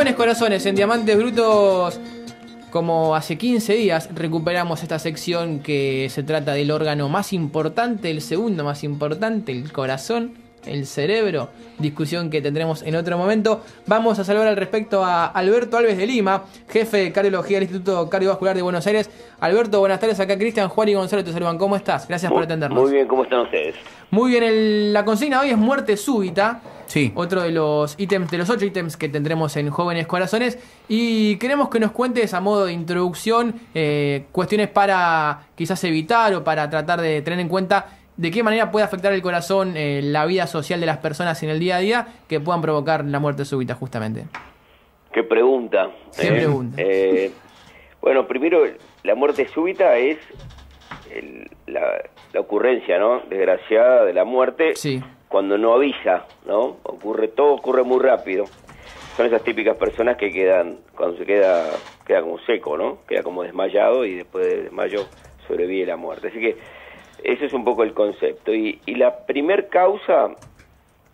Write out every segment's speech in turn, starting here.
Jóvenes Corazones, en Diamantes Brutos, como hace 15 días, recuperamos esta sección que se trata del órgano más importante, el segundo más importante, el corazón, el cerebro. Discusión que tendremos en otro momento. Vamos a saludar al respecto a Alberto Alves de Lima, jefe de cardiología del Instituto Cardiovascular de Buenos Aires. Alberto, buenas tardes. Acá Cristian, Juan y Gonzalo te saludan. ¿Cómo estás? Gracias por atendernos. Muy bien, ¿cómo están ustedes? Muy bien, la consigna hoy es muerte súbita. Sí. Otro de los ítems, de los 8 ítems que tendremos en Jóvenes Corazones. Y queremos que nos cuentes a modo de introducción cuestiones para quizás evitar o para tratar de tener en cuenta de qué manera puede afectar el corazón la vida social de las personas en el día a día que puedan provocar la muerte súbita, justamente. Qué pregunta. ¿Qué pregunta? Bueno, primero, la muerte súbita es la ocurrencia, ¿no?, desgraciada de la muerte. Sí. Cuando no avisa, ¿no? Todo ocurre muy rápido. Son esas típicas personas que cuando se queda como seco, ¿no? Queda como desmayado y después de desmayo sobrevive la muerte. Así que ese es un poco el concepto. Y la primer causa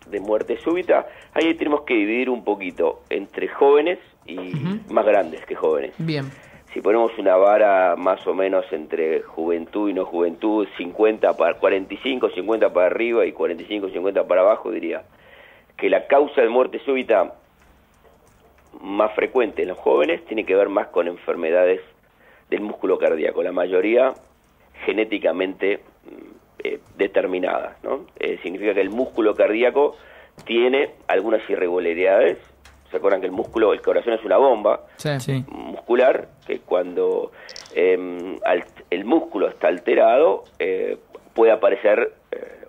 de muerte súbita, ahí tenemos que dividir un poquito entre jóvenes y más grandes que jóvenes. Bien. Si ponemos una vara más o menos entre juventud y no juventud, 45, 50 para arriba y 45, 50 para abajo, diría que la causa de muerte súbita más frecuente en los jóvenes tiene que ver más con enfermedades del músculo cardíaco, la mayoría genéticamente determinadas, ¿no? Significa que el músculo cardíaco tiene algunas irregularidades. ¿Se acuerdan que el corazón es una bomba muscular? Que cuando el músculo está alterado, puede aparecer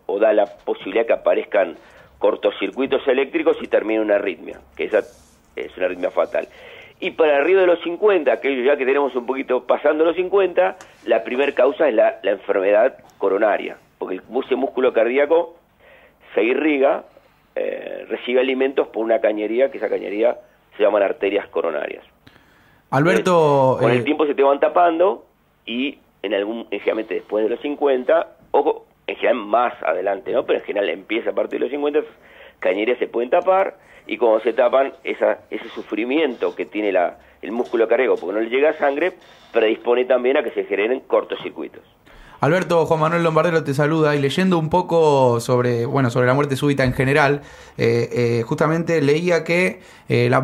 o da la posibilidad que aparezcan cortocircuitos eléctricos y termina una arritmia, que esa es una arritmia fatal. Y para arriba de los 50, aquellos ya que tenemos un poquito pasando los 50, la primera causa es la enfermedad coronaria, porque ese músculo cardíaco se irriga, recibe alimentos por una cañería, que esa cañería se llaman arterias coronarias. Alberto... Entonces, con el tiempo se te van tapando y generalmente después de los 50, ojo, en general más adelante, ¿no? Pero en general empieza a partir de los 50, cañerías se pueden tapar y cuando se tapan, ese sufrimiento que tiene el músculo cardíaco, porque no le llega sangre, predispone también a que se generen cortocircuitos. Alberto, Juan Manuel Lombardero te saluda, y leyendo un poco sobre la muerte súbita en general, justamente leía que las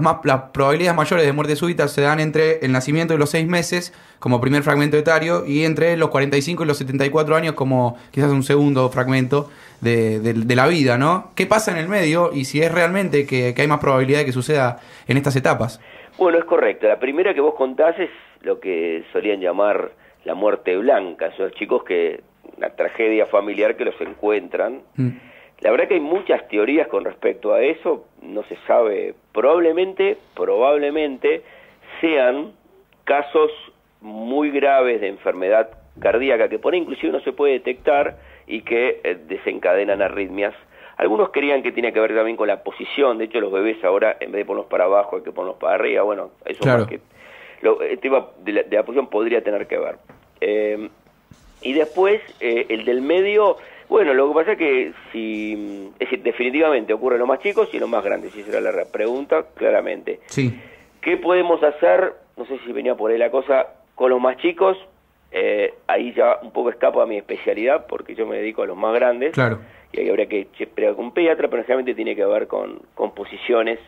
probabilidades mayores de muerte súbita se dan entre el nacimiento y los 6 meses como primer fragmento etario y entre los 45 y los 74 años como quizás un segundo fragmento de la vida, ¿no? ¿Qué pasa en el medio y si es realmente que hay más probabilidad de que suceda en estas etapas? Bueno, es correcto. La primera que vos contás es lo que solían llamar la muerte blanca, son los chicos una tragedia familiar que los encuentran. La verdad que hay muchas teorías con respecto a eso, no se sabe, probablemente sean casos muy graves de enfermedad cardíaca que por ahí inclusive no se puede detectar y que desencadenan arritmias. Algunos creían que tiene que ver también con la posición, de hecho los bebés ahora en vez de ponerlos para abajo hay que ponerlos para arriba, bueno, eso claro. Más que el tema de la posición podría tener que ver. Y después, el del medio, bueno, lo que pasa es que definitivamente ocurre en los más chicos y en los más grandes, si esa era la pregunta, claramente. Sí. ¿Qué podemos hacer? No sé si venía por ahí la cosa, con los más chicos, ahí ya un poco escapo a mi especialidad, porque yo me dedico a los más grandes. Claro. Y ahí habría que chequear con un pediatra, pero generalmente tiene que ver con posiciones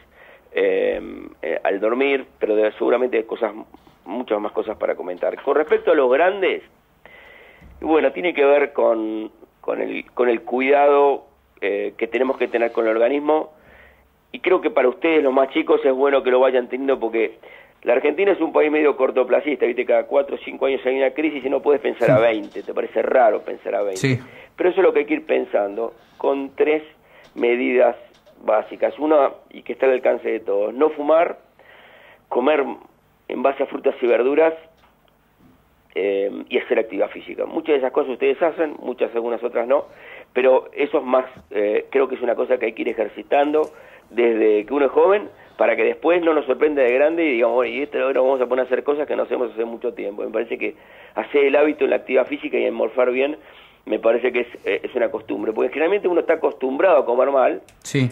al dormir, pero seguramente hay muchas más cosas para comentar. Con respecto a los grandes, bueno, tiene que ver con el cuidado que tenemos que tener con el organismo, y creo que para ustedes, los más chicos, es bueno que lo vayan teniendo, porque la Argentina es un país medio cortoplacista, ¿viste? Cada 4 o 5 años hay una crisis y no puedes pensar a 20, te parece raro pensar a 20. Sí. Pero eso es lo que hay que ir pensando, con 3 medidas básicas. Una, y que está al alcance de todos: no fumar, comer en base a frutas y verduras y hacer actividad física. Muchas de esas cosas ustedes hacen, algunas otras no, pero eso es más, creo que es una cosa que hay que ir ejercitando desde que uno es joven, para que después no nos sorprenda de grande y digamos, bueno, y ahora vamos a poner a hacer cosas que no hacemos hace mucho tiempo. Me parece que hacer el hábito en la actividad física y en morfar bien, me parece que es una costumbre, porque generalmente uno está acostumbrado a comer mal, sí.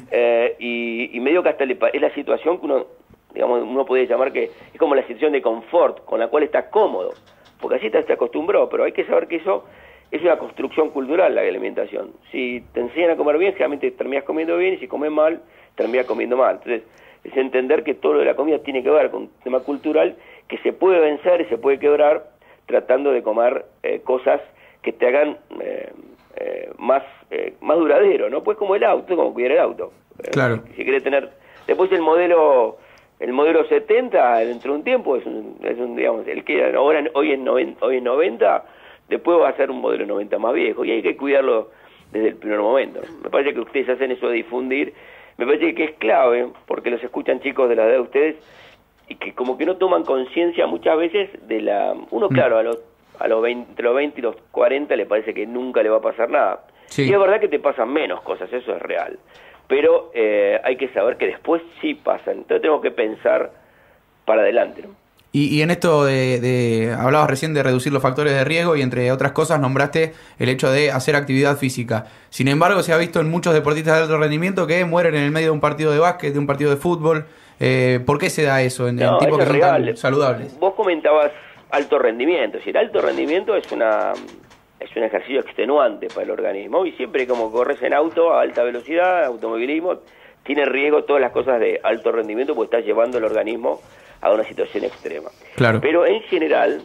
Y medio que hasta es la situación que uno digamos, uno puede llamar que es como la situación de confort con la cual estás cómodo, porque así te acostumbró, pero hay que saber que eso es una construcción cultural, la alimentación. Si te enseñan a comer bien, generalmente terminas comiendo bien, y si comes mal, terminas comiendo mal. Entonces, es entender que todo lo de la comida tiene que ver con un tema cultural que se puede vencer y se puede quebrar tratando de comer cosas que te hagan más duradero, ¿no? Pues como el auto, como cuidar el auto. Claro. Si querés tener... Después el modelo 70, dentro de un tiempo, es un digamos, el que ahora hoy es 90, después va a ser un modelo 90 más viejo, y hay que cuidarlo desde el primer momento, ¿no? Me parece que ustedes hacen eso de difundir, me parece que es clave, porque los escuchan chicos de la edad de ustedes, y que como que no toman conciencia muchas veces de la... Uno, claro, entre los 20 y los 40 le parece que nunca le va a pasar nada. Sí. Y es verdad que te pasan menos cosas, eso es real. Pero hay que saber que después sí pasan. Entonces tenemos que pensar para adelante, ¿no? Y en esto hablabas recién de reducir los factores de riesgo y entre otras cosas nombraste el hecho de hacer actividad física. Sin embargo, se ha visto en muchos deportistas de alto rendimiento que mueren en el medio de un partido de básquet, de un partido de fútbol. ¿Por qué se da eso en tipos que son tan saludables? Vos comentabas alto rendimiento. Es decir, alto rendimiento es un ejercicio extenuante para el organismo, y siempre como corres en auto a alta velocidad, automovilismo, tiene riesgo todas las cosas de alto rendimiento porque estás llevando el organismo a una situación extrema. Claro. Pero en general,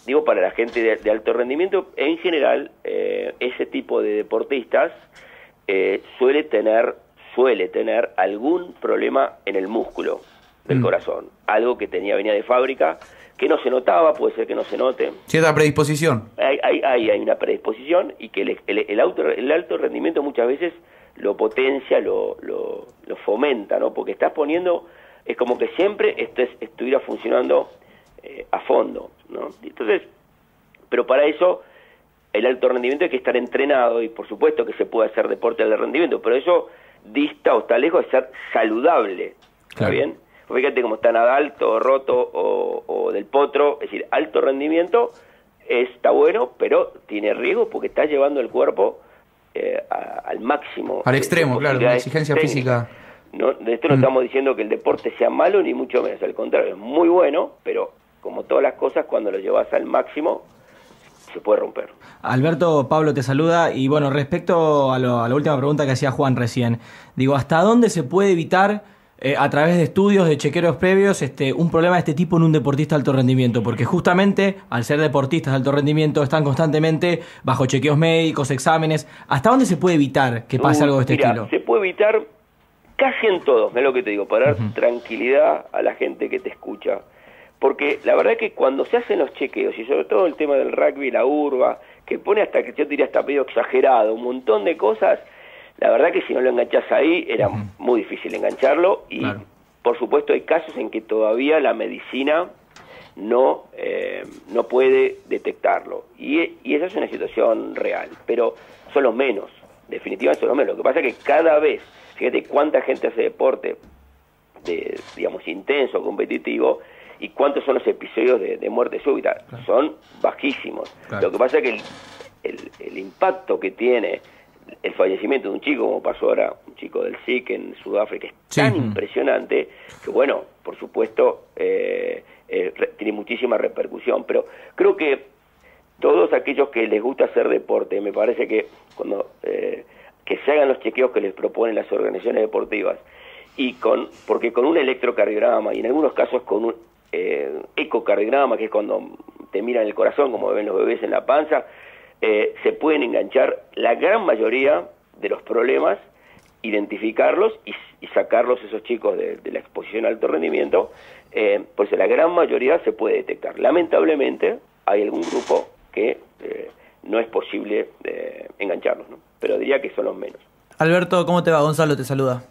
digo para la gente de alto rendimiento, en general ese tipo de deportistas suele tener algún problema en el músculo del corazón, algo que venía de fábrica, que no se notaba, puede ser que no se note. Cierta predisposición. Hay una predisposición, y que el alto rendimiento muchas veces lo potencia, lo fomenta, ¿no? Porque estás poniendo, es como que siempre estuviera funcionando a fondo, ¿no? Entonces, pero para eso el alto rendimiento hay que estar entrenado, y por supuesto que se puede hacer deporte de alto rendimiento, pero eso dista o está lejos de ser saludable, ¿está claro. bien? Fíjate cómo está Nadal, todo roto, o Del Potro. Es decir, alto rendimiento está bueno, pero tiene riesgo porque está llevando el cuerpo al máximo. Al extremo, claro, una exigencia física. No, de esto no estamos diciendo que el deporte sea malo, ni mucho menos. Al contrario, es muy bueno, pero como todas las cosas, cuando lo llevas al máximo, se puede romper. Alberto, Pablo te saluda. Y bueno, respecto a la última pregunta que hacía Juan recién, digo, ¿hasta dónde se puede evitar a través de estudios, de chequeos previos, un problema de este tipo en un deportista de alto rendimiento? Porque justamente, al ser deportistas de alto rendimiento, están constantemente bajo chequeos médicos, exámenes. ¿Hasta dónde se puede evitar que pase algo de este estilo? Se puede evitar casi en todos, es lo que te digo, para dar tranquilidad a la gente que te escucha. Porque la verdad es que cuando se hacen los chequeos, y sobre todo el tema del rugby, la urba, que pone hasta, que yo diría, hasta medio exagerado, un montón de cosas, la verdad que si no lo enganchás ahí, era muy difícil engancharlo, y claro, por supuesto hay casos en que todavía la medicina no puede detectarlo, y esa es una situación real, pero son los menos, definitivamente son los menos. Lo que pasa es que cada vez, fíjate cuánta gente hace deporte, digamos, intenso, competitivo, y cuántos son los episodios de muerte súbita, claro, son bajísimos. Claro. Lo que pasa es que el impacto que tiene el fallecimiento de un chico, como pasó ahora, un chico del SIC en Sudáfrica, es tan impresionante que, bueno, por supuesto, tiene muchísima repercusión. Pero creo que todos aquellos que les gusta hacer deporte, me parece que cuando que se hagan los chequeos que les proponen las organizaciones deportivas, y porque con un electrocardiograma, y en algunos casos con un ecocardiograma, que es cuando te miran el corazón, como ven los bebés en la panza, se pueden enganchar la gran mayoría de los problemas, identificarlos y sacarlos esos chicos de la exposición a alto rendimiento. Por eso la gran mayoría se puede detectar. Lamentablemente hay algún grupo que no es posible engancharlos, ¿no? Pero diría que son los menos. Alberto, ¿cómo te va? Gonzalo te saluda.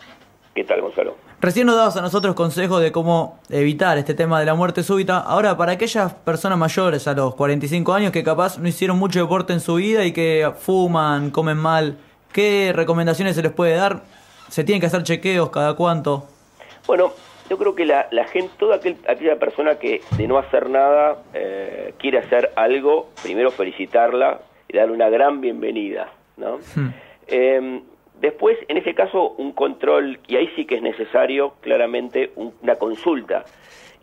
¿Qué tal, Gonzalo? Recién nos dabas a nosotros consejos de cómo evitar este tema de la muerte súbita. Ahora, para aquellas personas mayores a los 45 años que capaz no hicieron mucho deporte en su vida y que fuman, comen mal, ¿qué recomendaciones se les puede dar? ¿Se tienen que hacer chequeos cada cuánto? Bueno, yo creo que la gente, toda aquella persona que de no hacer nada quiere hacer algo, primero felicitarla y darle una gran bienvenida, ¿no? Después, en ese caso, un control, y ahí sí que es necesario, claramente, una consulta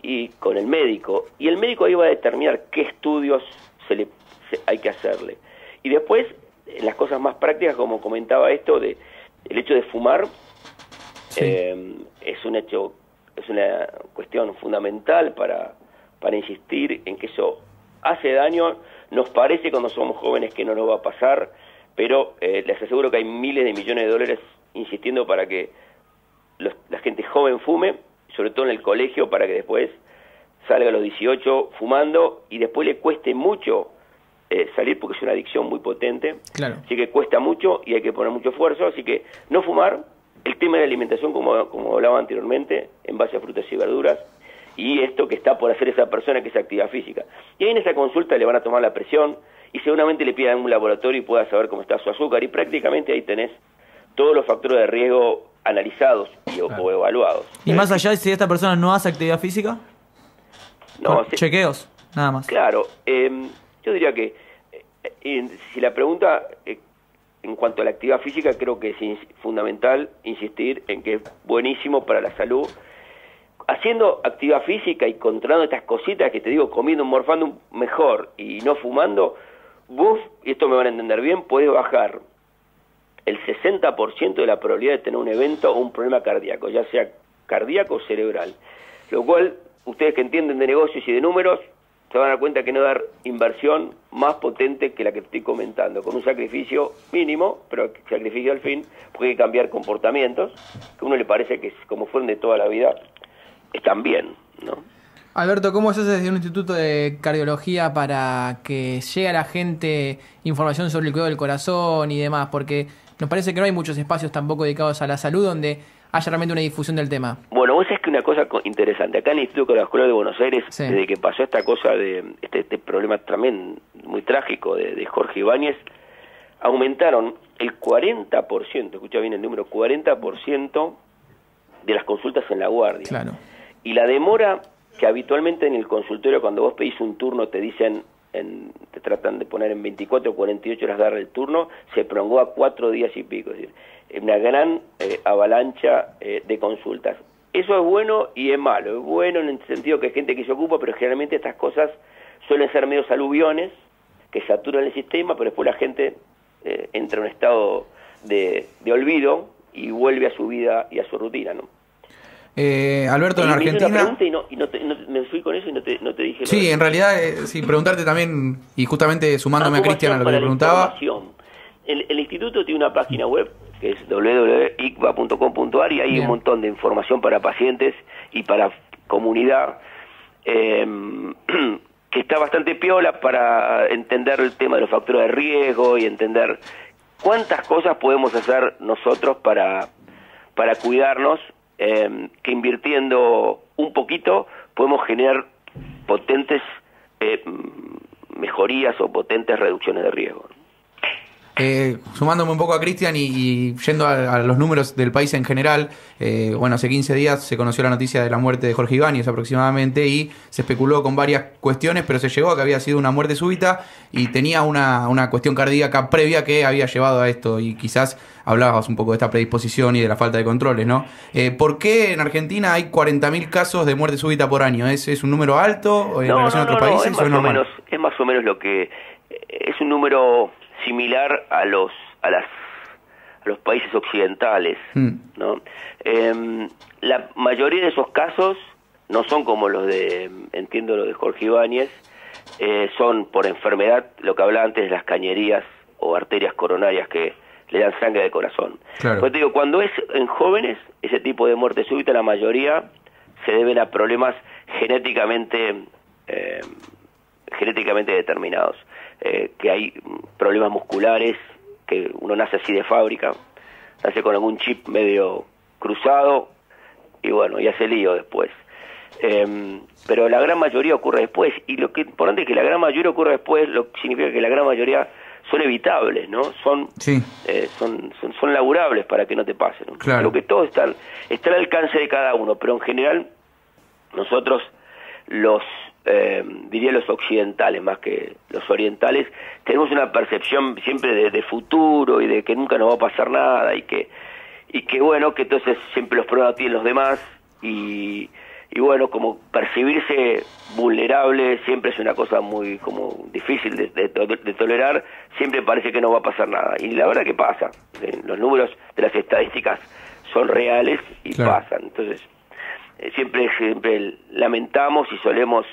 y con el médico. Y el médico ahí va a determinar qué estudios hay que hacerle. Y después, las cosas más prácticas, como comentaba esto, el hecho de fumar, Sí. es un hecho, es una cuestión fundamental para insistir en que eso hace daño. Nos parece cuando somos jóvenes que no nos va a pasar, pero les aseguro que hay miles de millones de dólares insistiendo para que la gente joven fume, sobre todo en el colegio, para que después salga a los 18 fumando y después le cueste mucho salir, porque es una adicción muy potente. Claro. Así que cuesta mucho y hay que poner mucho esfuerzo. Así que no fumar, el tema de la alimentación, como hablaba anteriormente, en base a frutas y verduras, y esto que está por hacer esa persona, que es actividad física. Y ahí en esa consulta le van a tomar la presión y seguramente le pidan un laboratorio y pueda saber cómo está su azúcar, y prácticamente ahí tenés todos los factores de riesgo analizados o evaluados. Y más allá, si esta persona no hace actividad física, No, chequeos, nada más. Claro, yo diría que si la pregunta en cuanto a la actividad física, creo que es fundamental insistir en que es buenísimo para la salud. Haciendo actividad física y controlando estas cositas que te digo, comiendo, morfando mejor y no fumando, vos, y esto me van a entender bien, podés bajar el 60% de la probabilidad de tener un evento o un problema cardíaco, ya sea cardíaco o cerebral. Lo cual, ustedes que entienden de negocios y de números, se van a dar cuenta que no dar inversión más potente que la que estoy comentando, con un sacrificio mínimo, pero sacrificio al fin, porque hay que cambiar comportamientos, que a uno le parece que como fueron de toda la vida, están bien, ¿no? Alberto, ¿cómo se hace desde un instituto de cardiología para que llegue a la gente información sobre el cuidado del corazón y demás? Porque nos parece que no hay muchos espacios tampoco dedicados a la salud donde haya realmente una difusión del tema. Bueno, vos sabés que una cosa interesante, acá en el Instituto Cardiovascular de Buenos Aires, Sí. desde que pasó esta cosa de este problema también muy trágico de Jorge Ibáñez, aumentaron el 40%, escucha bien el número, 40% de las consultas en la guardia. Claro. Y la demora que habitualmente en el consultorio, cuando vos pedís un turno, te dicen, te tratan de poner en 24 o 48 horas dar el turno, se prolongó a 4 días y pico. Es decir, una gran avalancha de consultas. Eso es bueno y es malo. Es bueno en el sentido que hay gente que se ocupa, pero generalmente estas cosas suelen ser medios aluviones que saturan el sistema, pero después la gente entra en un estado de olvido y vuelve a su vida y a su rutina, ¿no? Alberto, en Me hice una Argentina... pregunta y me fui con eso y no te dije. Sí, en realidad, sí, preguntarte también, y justamente sumándome a Cristian a lo que le preguntaba. El instituto tiene una página web que es www.icva.com.ar y hay Bien. un montón de información para pacientes y para comunidad, que está bastante piola para entender el tema de los factores de riesgo y entender cuántas cosas podemos hacer nosotros para cuidarnos, que invirtiendo un poquito podemos generar potentes mejorías o potentes reducciones de riesgo. Sumándome un poco a Cristian y yendo a los números del país en general, bueno, hace 15 días se conoció la noticia de la muerte de Jorge Ibáñez aproximadamente y se especuló con varias cuestiones, pero se llegó a que había sido una muerte súbita y tenía una cuestión cardíaca previa que había llevado a esto, y quizás hablabas un poco de esta predisposición y de la falta de controles, ¿no? ¿Por qué en Argentina hay 40.000 casos de muerte súbita por año? ¿Es un número alto en relación a otros países o es normal? Es más o menos lo que es un número similar a los países occidentales, ¿no? La mayoría de esos casos no son como los de, entiendo, lo de Jorge Ibáñez, son por enfermedad, lo que hablaba antes de las cañerías o arterias coronarias que le dan sangre al corazón. Claro. Pues te digo, cuando es en jóvenes, ese tipo de muerte súbita, la mayoría se deben a problemas genéticamente determinados. Que hay problemas musculares, que uno nace así de fábrica, nace con algún chip medio cruzado y bueno, y hace lío después. Pero la gran mayoría ocurre después, y lo que es importante es que la gran mayoría ocurre después, lo que significa que la gran mayoría son evitables, ¿no? Son laburables para que no te pase, ¿no? Claro. Lo que todo está al alcance de cada uno, pero en general nosotros los diría los occidentales más que los orientales, tenemos una percepción siempre de futuro y de que nunca nos va a pasar nada y que bueno, que entonces siempre los problemas tienen los demás y bueno, como percibirse vulnerable siempre es una cosa muy como difícil de tolerar, siempre parece que no va a pasar nada y la verdad que pasa, los números de las estadísticas son reales y claro, pasan, entonces siempre lamentamos y solemos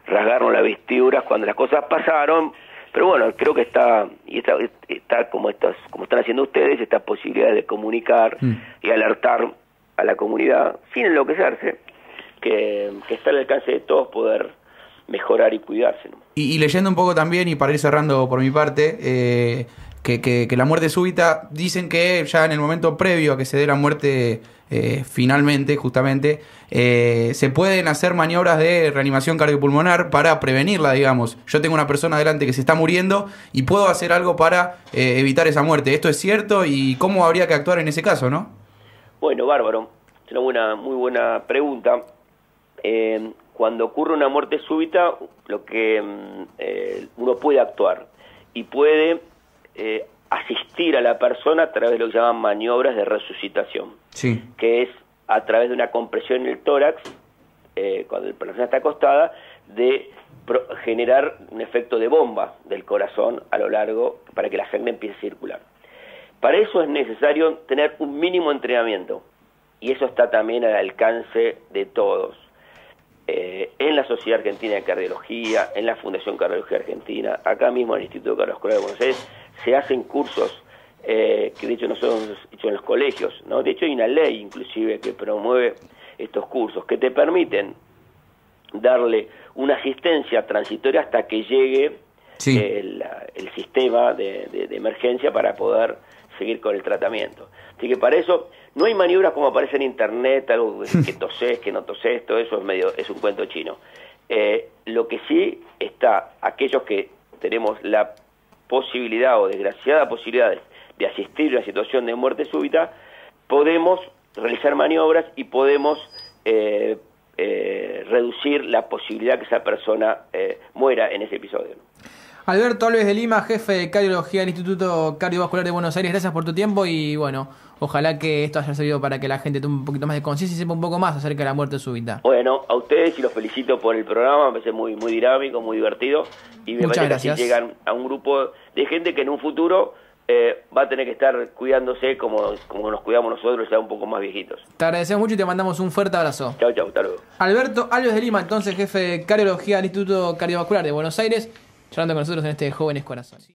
rasgarnos las vestiduras cuando las cosas pasaron, pero bueno, creo que está como están haciendo ustedes, estas posibilidades de comunicar y alertar a la comunidad sin enloquecerse, que está al alcance de todos poder mejorar y cuidarse, ¿no? Y leyendo un poco también, y para ir cerrando por mi parte, que la muerte súbita, dicen que ya en el momento previo a que se dé la muerte finalmente, justamente, se pueden hacer maniobras de reanimación cardiopulmonar para prevenirla, digamos. Yo tengo una persona delante que se está muriendo y puedo hacer algo para evitar esa muerte. ¿Esto es cierto? ¿Y cómo habría que actuar en ese caso, no? Bueno, bárbaro. Es una muy buena pregunta. Cuando ocurre una muerte súbita, lo que uno puede actuar y puede asistir a la persona a través de lo que llaman maniobras de resucitación, Sí. que es a través de una compresión en el tórax, cuando la persona está acostada, de generar un efecto de bomba del corazón a lo largo para que la sangre empiece a circular. Para eso es necesario tener un mínimo entrenamiento y eso está también al alcance de todos. En la Sociedad Argentina de Cardiología, en la Fundación Cardiología Argentina, acá mismo en el Instituto Cardiovascular de Buenos Aires, se hacen cursos que de hecho nosotros hemos hecho en los colegios, ¿no? De hecho hay una ley inclusive que promueve estos cursos que te permiten darle una asistencia transitoria hasta que llegue Sí. el sistema de emergencia para poder seguir con el tratamiento. Así que para eso no hay maniobras como aparece en internet, algo que toses, que no toses, todo eso es un cuento chino. Lo que sí está, aquellos que tenemos la posibilidad o desgraciada posibilidad de asistir a una situación de muerte súbita, podemos realizar maniobras y podemos reducir la posibilidad que esa persona muera en ese episodio, ¿no? Alberto Alves de Lima, jefe de cardiología del Instituto Cardiovascular de Buenos Aires, gracias por tu tiempo y bueno, ojalá que esto haya servido para que la gente tome un poquito más de conciencia y sepa un poco más acerca de la muerte súbita. Bueno, a ustedes y los felicito por el programa, me parece muy dinámico, muy divertido y me Muchas parece que gracias. llegan a un grupo de gente que en un futuro va a tener que estar cuidándose como nos cuidamos nosotros ya un poco más viejitos. Te agradecemos mucho y te mandamos un fuerte abrazo. Chau, hasta luego. Alberto Alves de Lima, entonces jefe de cardiología del Instituto Cardiovascular de Buenos Aires, charlando con nosotros en este Jóvenes Corazones.